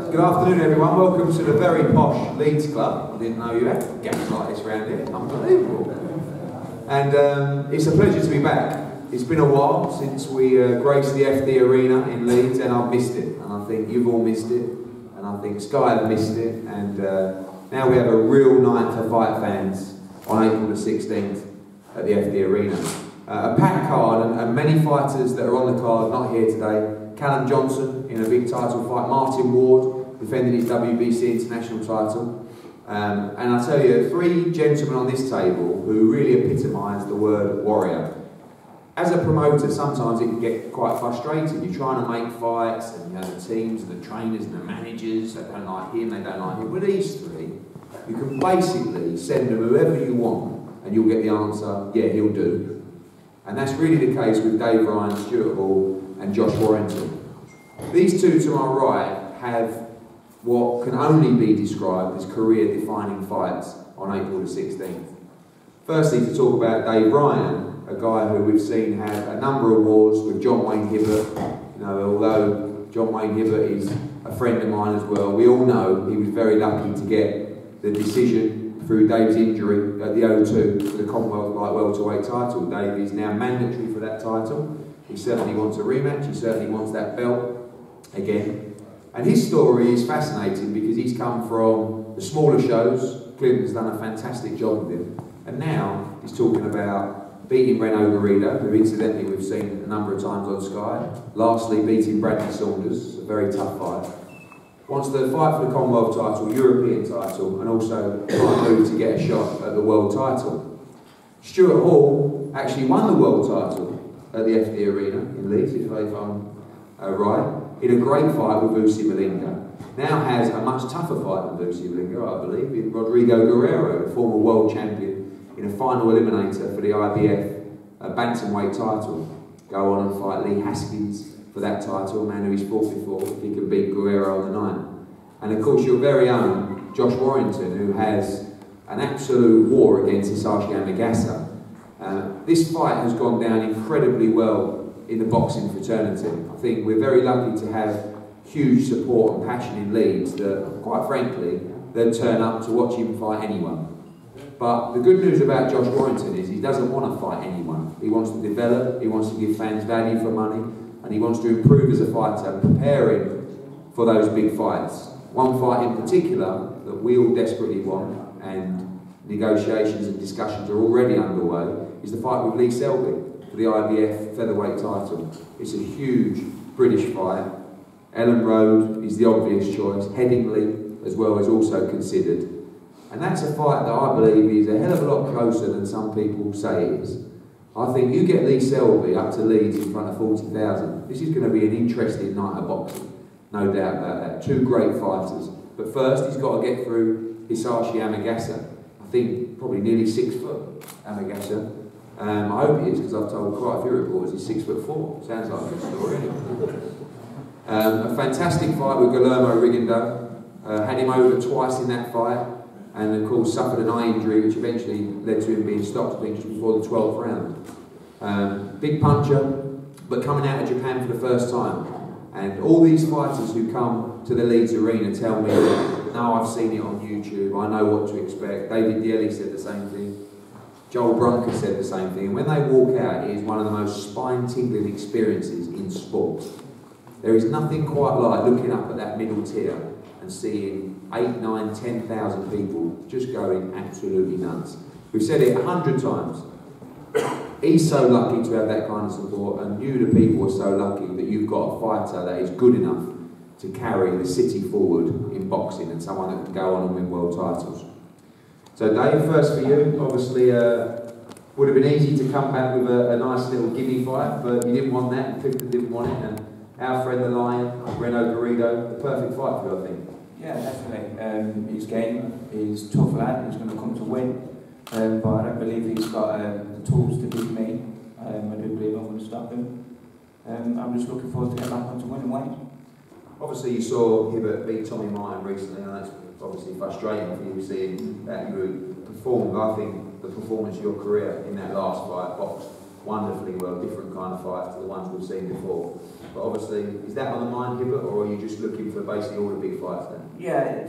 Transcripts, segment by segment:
Good afternoon everyone, welcome to the very posh Leeds Club. I didn't know you had gaps like this around here, unbelievable. And it's a pleasure to be back. It's been a while since we graced the FD Arena in Leeds, and I've missed it. And I think you've all missed it, and I think Sky have missed it. And now we have a real night for fight fans on April the 16th at the FD Arena. A packed card and many fighters that are on the card not here today. Callum Johnson in a big title fight, Martin Ward defending his WBC international title. And I tell you, three gentlemen on this table who really epitomise the word warrior. As a promoter, sometimes it can get quite frustrating. You're trying to make fights, and you know, the teams, and the trainers, and the managers, they don't like him, they don't like him. With these three, you can basically send them whoever you want, and you'll get the answer, yeah, he'll do. And that's really the case with Dave Ryan, Stuart Hall, and Josh Warrington. These two to my right have what can only be described as career-defining fights on April the 16th. Firstly, to talk about Dave Ryan, a guy who we've seen have a number of wars with John Wayne Hibbert. You know, although John Wayne Hibbert is a friend of mine as well, we all know he was very lucky to get the decision through Dave's injury at the O2 for the Commonwealth Light Welterweight title. Dave is now mandatory for that title. He certainly wants a rematch, he certainly wants that belt again. And his story is fascinating because he's come from the smaller shows. Clinton's done a fantastic job with him. And now he's talking about beating Renaud Garrido, who incidentally we've seen a number of times on Sky. Lastly, beating Bradley Saunders, a very tough fight. Wants to fight for the Commonwealth title, European title, and also try and move to get a shot at the world title. Stuart Hall actually won the world title at the FD Arena in Leeds, if I'm right, in a great fight with Vusi Malinga. Now has a much tougher fight than Vusi Malinga, I believe, in Rodrigo Guerrero, the former world champion, in a final eliminator for the IBF bantamweight title. Go on and fight Lee Haskins for that title, a man who he's fought before, if he can beat Guerrero on the night. And of course your very own Josh Warrington, who has an absolute war against Hisashi Amagasa. This fight has gone down incredibly well in the boxing fraternity. I think we're very lucky to have huge support and passion in Leeds that, quite frankly, they'll turn up to watch him fight anyone. But the good news about Josh Warrington is he doesn't want to fight anyone. He wants to develop, he wants to give fans value for money, and he wants to improve as a fighter, preparing for those big fights. One fight in particular that we all desperately want, and negotiations and discussions are already underway, is the fight with Lee Selby for the IBF featherweight title. It's a huge British fight. Ellen Road is the obvious choice. Headingley as well is also considered. And that's a fight that I believe is a hell of a lot closer than some people say it is. I think you get Lee Selby up to Leeds in front of 40,000. This is going to be an interesting night of boxing. No doubt about that. Two great fighters. But first, he's got to get through Hisashi Amagasa. I think probably nearly 6 foot, Amagasa. I hope he is, because I've told quite a few reporters he's 6'4". Sounds like a good story, anyway. A fantastic fight with Guillermo Rigondeaux. Had him over twice in that fight, and of course suffered an eye injury, which eventually led to him being stopped before the 12th round. Big puncher, but coming out of Japan for the first time. And all these fighters who come to the Leeds Arena tell me, no, I've seen it on YouTube, I know what to expect. David Daly said the same thing. Joel Brunker said the same thing. And when they walk out, it is one of the most spine-tingling experiences in sport. There is nothing quite like looking up at that middle tier and seeing 8, 9, 10,000 people just going absolutely nuts. We've said it 100 times. He's so lucky to have that kind of support, and you, the people, are so lucky that you've got a fighter that is good enough to carry the city forward in boxing, and someone that can go on and win world titles. So Dave, first for you, obviously would have been easy to come back with a nice little gimme fight, but you didn't want that, and Clifton didn't want it, and our friend the Lion, Renaud Garrido, the perfect fight for you, I think. Yeah, definitely. His game, he's a tough lad, he's going to come to win, but I don't believe he's got the tools to beat me. I do believe I'm going to stop him. I'm just looking forward to get back onto winning ways. Obviously you saw Hibbert beat Tommy Martin recently, and that's obviously frustrating for you seeing that you performed, I think, the performance of your career in that last fight, boxed wonderfully well, different kind of fights to the ones we've seen before. But obviously, is that on the mind, Hibbert, or are you just looking for basically all the big fights then? Yeah,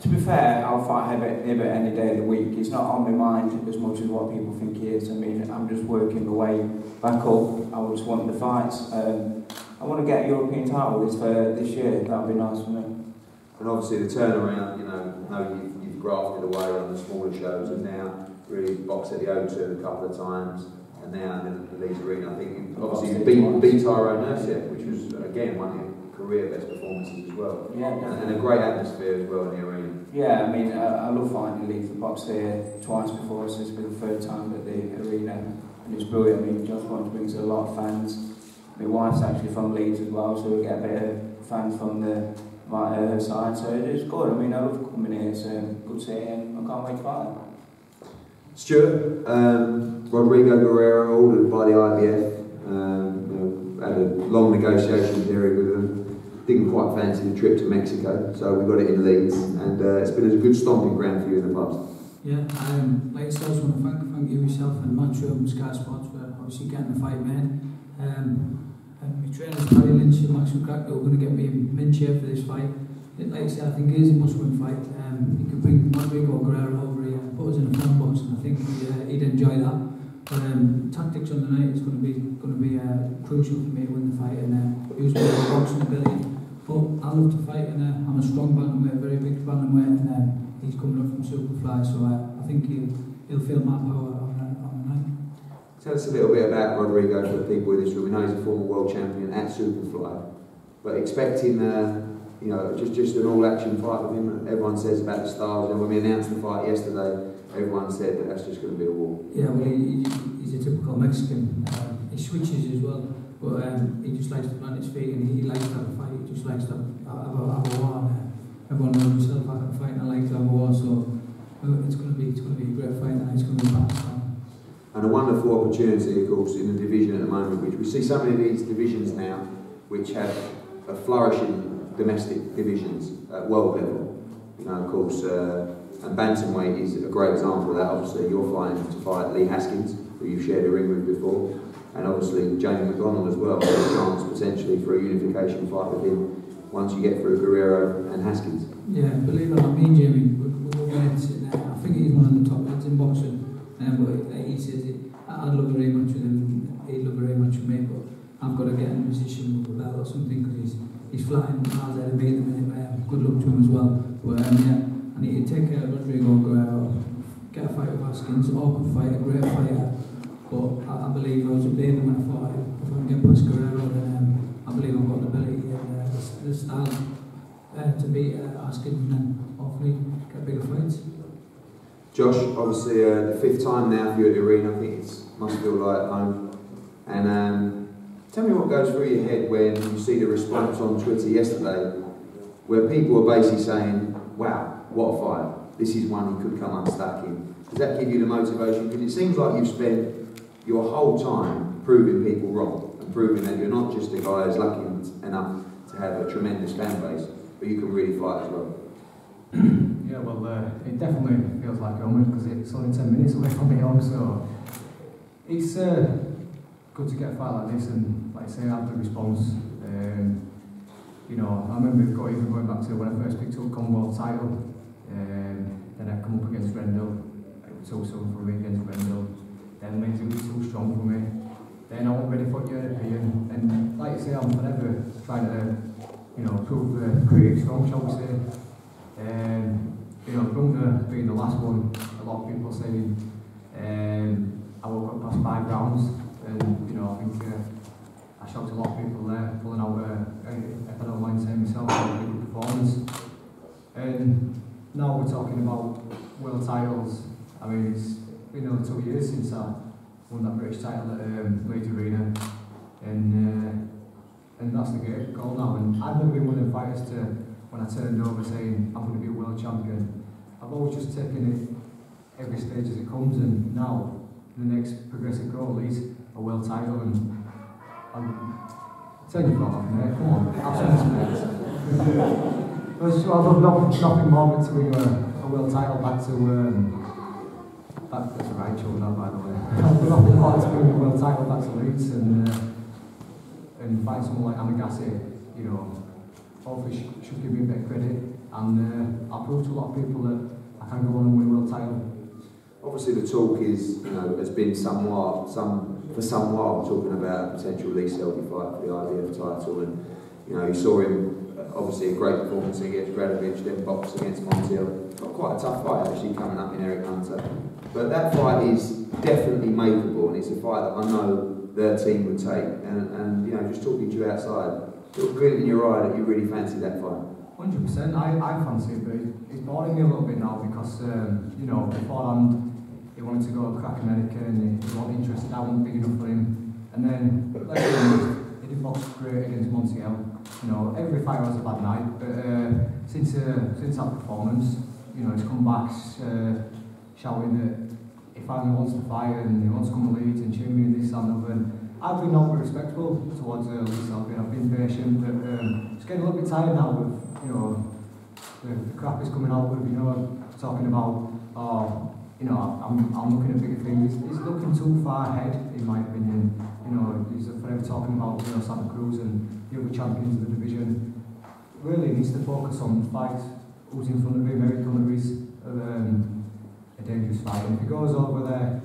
to be fair, I'll fight Hibbert any day of the week. It's not on my mind as much as what people think it is. I mean, I'm just working my way back up. I just want the fights. I want to get a European title this year. That would be nice for me. And obviously the turnaround, you know you've grafted away on the smaller shows and now really boxed at the O2 a couple of times and now in the Leeds Arena. I think obviously you beat Tyrone Nurse, which was again one of your career best performances as well. Yeah, and a great atmosphere as well in the arena. Yeah, I mean I love fighting Leeds. I boxed here twice before, so this will be the third time at the arena and it's brilliant. I mean Josh Bond brings a lot of fans. My wife's actually from Leeds as well, so we get a bit of fans from her side, so it's good. I mean, I love coming here, it's good to see it, and I can't wait to fight them. Stuart, Rodrigo Guerrero, ordered by the IBF, had a long negotiation period with them, didn't quite fancy the trip to Mexico, so we got it in Leeds, and it's been a good stomping ground for you in the past. Yeah, like I said, I just want to thank you yourself and Matthew and Sky Sports for obviously getting the fight made. And my trainers, Paddy Lynch and Maxwell Cracknell, are going to get me in chair for this fight. Like I said, I think it is a must-win fight. He could bring Rodrigo Guerrero over here and put us in a phone box, and I think he'd enjoy that. But tactics on the night is going to be crucial for me to win the fight and use my boxing ability. But I love to fight, and I'm a strong bantamweight, very big bantamweight, and he's coming up from Superfly, so I think he'll feel my power on the night. Tell us a little bit about Rodrigo for the people in this room. We know he's a former world champion at Superfly, but expecting just an all-action fight with him. Everyone says about the styles, and when we announced the fight yesterday, everyone said that that's just going to be a war. Yeah, well, he's a typical Mexican. He switches as well, but he just likes to plant his feet, and he likes to have a fight. He just likes to have a war. Everyone knows himself. I can fight, and I like to have a war, so it's going to be a great fight, and it's going to be fast. And a wonderful opportunity, of course, in the division at the moment, which we see so many of these divisions now, which have a flourishing domestic divisions at world level. You know, of course, and bantamweight is a great example of that. Obviously, you're fighting to fight Lee Haskins, who you've shared a ring with before, and obviously Jamie McDonald as well. There's a chance potentially for a unification fight with him once you get through Guerrero and Haskins. Yeah, believe it or not, me and Jamie, we're going to sit there. I think he's one of the top lads in boxing. But he says I'd love a rematch with him, he'd love a rematch with me, but I've got to get in a position with a belt or something because he's flying miles ahead of me at the minute. Good luck to him as well. But yeah, I need to take Rodrigo Guerrero, get a fight with Haskins, awkward fight, a great fighter. But I believe I was a baby when I fought him. If I can get past Guerrero, then I believe I've got the ability and the style to beat Haskins and then hopefully get bigger fights. Josh, obviously the fifth time now for you at the arena. I think it must feel like home. And tell me what goes through your head when you see the response on Twitter yesterday, where people are basically saying, "Wow, what a fight! This is one he could come unstuck in." Does that give you the motivation? Because it seems like you've spent your whole time proving people wrong and proving that you're not just a guy who's lucky enough to have a tremendous fan base, but you can really fight as well. Yeah, well, it definitely feels like home because it's only 10 minutes away from me home, so it's good to get a fight like this and, like I say, have the response. You know, I remember even going back to when I first picked up Commonwealth title, then I come up against Rendell. It was so soon for me against Rendell. Then it was too strong for me. Then I wasn't ready for European, and like I say, I'm forever trying to, prove the critics wrong, shall we say. Brunner being the last one, a lot of people saying I woke up past 5 rounds, and I think I shocked a lot of people there, pulling out if I don't mind saying myself, a good performance. And now we're talking about world titles. I mean, it's been over 2 years since I won that British title at Leeds Arena, and that's the great goal now. And I've never been one of the fighters to, when I turned over saying I'm going to be a world champion, I've always just taken it every stage as it comes, and now the next progressive goal is a world title, and I'm telling you from there, come on, have some respect. I've done nothing more than to win a world title back to That's a right show, that, by the way. I've nothing like to win the world title back to Leeds and fight someone like Amagassi, you know, hopefully should give me a bit of credit, and I'll prove to a lot of people that I can go on and win a world title. Obviously the talk is, has been for some while talking about a potential Lee Selby fight for the IBF title, and you saw him obviously a great performance against Gradovic, then boxed against Montiel. Got quite a tough fight actually coming up in Eric Hunter, but that fight is definitely makeable, and it's a fight that I know their team would take. And just talking to you outside, little glint in your eye that you really fancy that fight. 100%, I fancy it, but it's boring me a little bit now because beforehand he wanted to go crack America and he wasn't interested. I wasn't big enough for him, and then let's be honest, he did box great against Montiel. Every fight was a bad night, but since that performance, he's come back shouting that he finally wants to fight and he wants to come to Leeds and cheer me and this and that. And I've been not respectful towards Lee Selby. I've been patient, but it's getting a little bit tired now with the crap is coming out with talking about I'm looking at bigger things. He's looking too far ahead, in my opinion. He's forever talking about Santa Cruz and the other champions of the division. Really needs to focus on the fight, who's in front of him. Eric Hunter is a dangerous fight. And if he goes over there,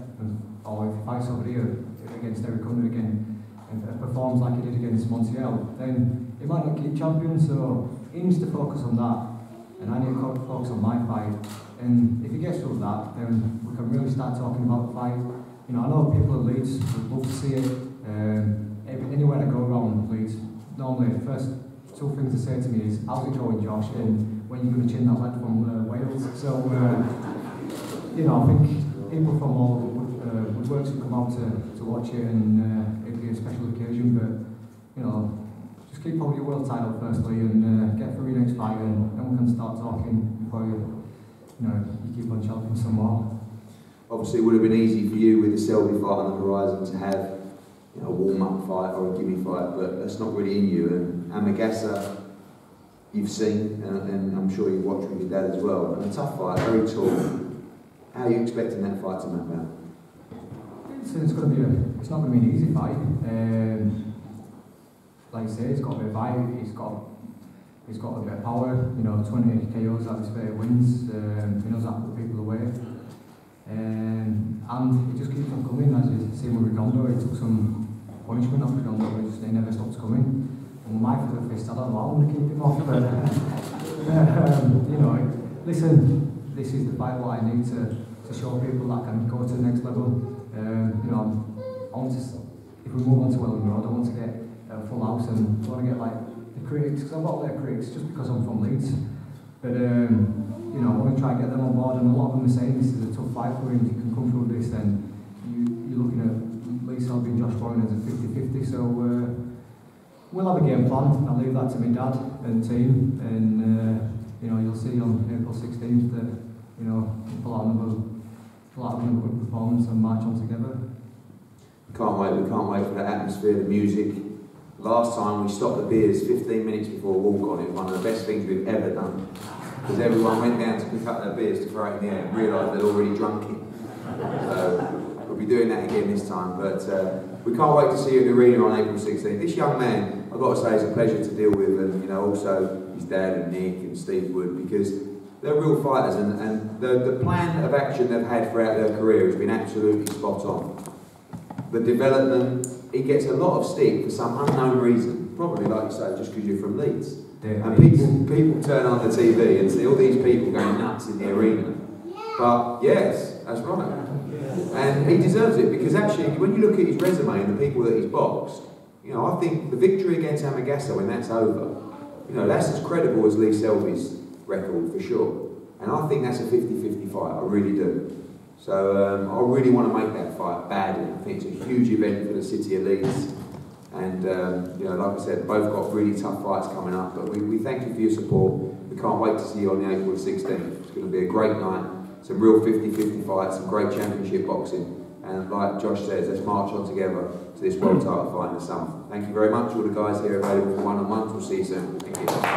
or if he fights over here against Eric Hunter again, and performs like he did against Montiel, then he might not keep champion. So he needs to focus on that, and I need to focus on my fight. And if he gets through that, then we can really start talking about the fight. I know people at Leeds would love to see it. Anywhere I go around Leeds, normally the first two things they say to me is, "How's it going, Josh?" and "When are you going to chin that lad from Wales?" So, I think people from all woodworks would come out to watch it, and it'd be a special occasion. But just keep hold your world title firstly, and get through your next fight, and then we can start talking before you keep on chopping some more. Obviously, it would have been easy for you with the Selby fight on the horizon to have a warm-up fight or a gimme fight, but that's not really in you. And Amagassa, you've seen, and I'm sure you've watched with your dad as well. And a tough fight, very tall. How are you expecting that fight to map out? It's not going to be an easy fight. Like I say, he's got a bit of bite. He's got a bit of power. 20 KOs out of his 30 wins. He knows how to put people away. And he just keeps on coming, as you see with Rigondo. He took some punishment off Rigondo, but he never stops coming. And with my fist, I don't know how I'm going to keep him off. But, listen, this is the fight what I need to show people that I can go to the next level. I want to, if we move on to Welling Road, I want to get a full house, and I want to get like the critics, because I've got a lot of critics just because I'm from Leeds. But I want to try and get them on board, and a lot of them are saying this is a tough fight for him. If you can come through this, then you're looking at Lee Selby and Josh Warrington as a 50-50. So we'll have a game plan. I'll leave that to my dad and team, and you'll see on April 16th that we'll pull out another good performance and march on together. We can't wait for the atmosphere, the music. Last time we stopped the beers 15 minutes before walk on. It was one of the best things we've ever done, because everyone went down to pick up their beers to throw it in the air and realised they'd already drunk it. So we'll be doing that again this time, but we can't wait to see you in the arena on April 16th. This young man, I've got to say, is a pleasure to deal with, and also his dad and Nick and Steve Wood, because they're real fighters, and the plan of action they've had throughout their career has been absolutely spot on. The development, it gets a lot of stick for some unknown reason, probably like you say, just because you're from Leeds. And people turn on the TV and see all these people going nuts in the arena. But yes, that's right. And he deserves it, because actually, when you look at his resume and the people that he's boxed, I think the victory against Amagassa, when that's over, that's as credible as Lee Selby's record for sure. And I think that's a 50-50 fight, I really do. So I really want to make that fight badly. I think it's a huge event for the city of Leeds. And like I said, both got really tough fights coming up, but we thank you for your support. We can't wait to see you on the April 16th. It's going to be a great night, some real 50-50 fights, some great championship boxing. And like Josh says, let's march on together to this world title fight in the summer. Thank you very much, all the guys here available for one-on-ones. We'll see you soon. Thank you.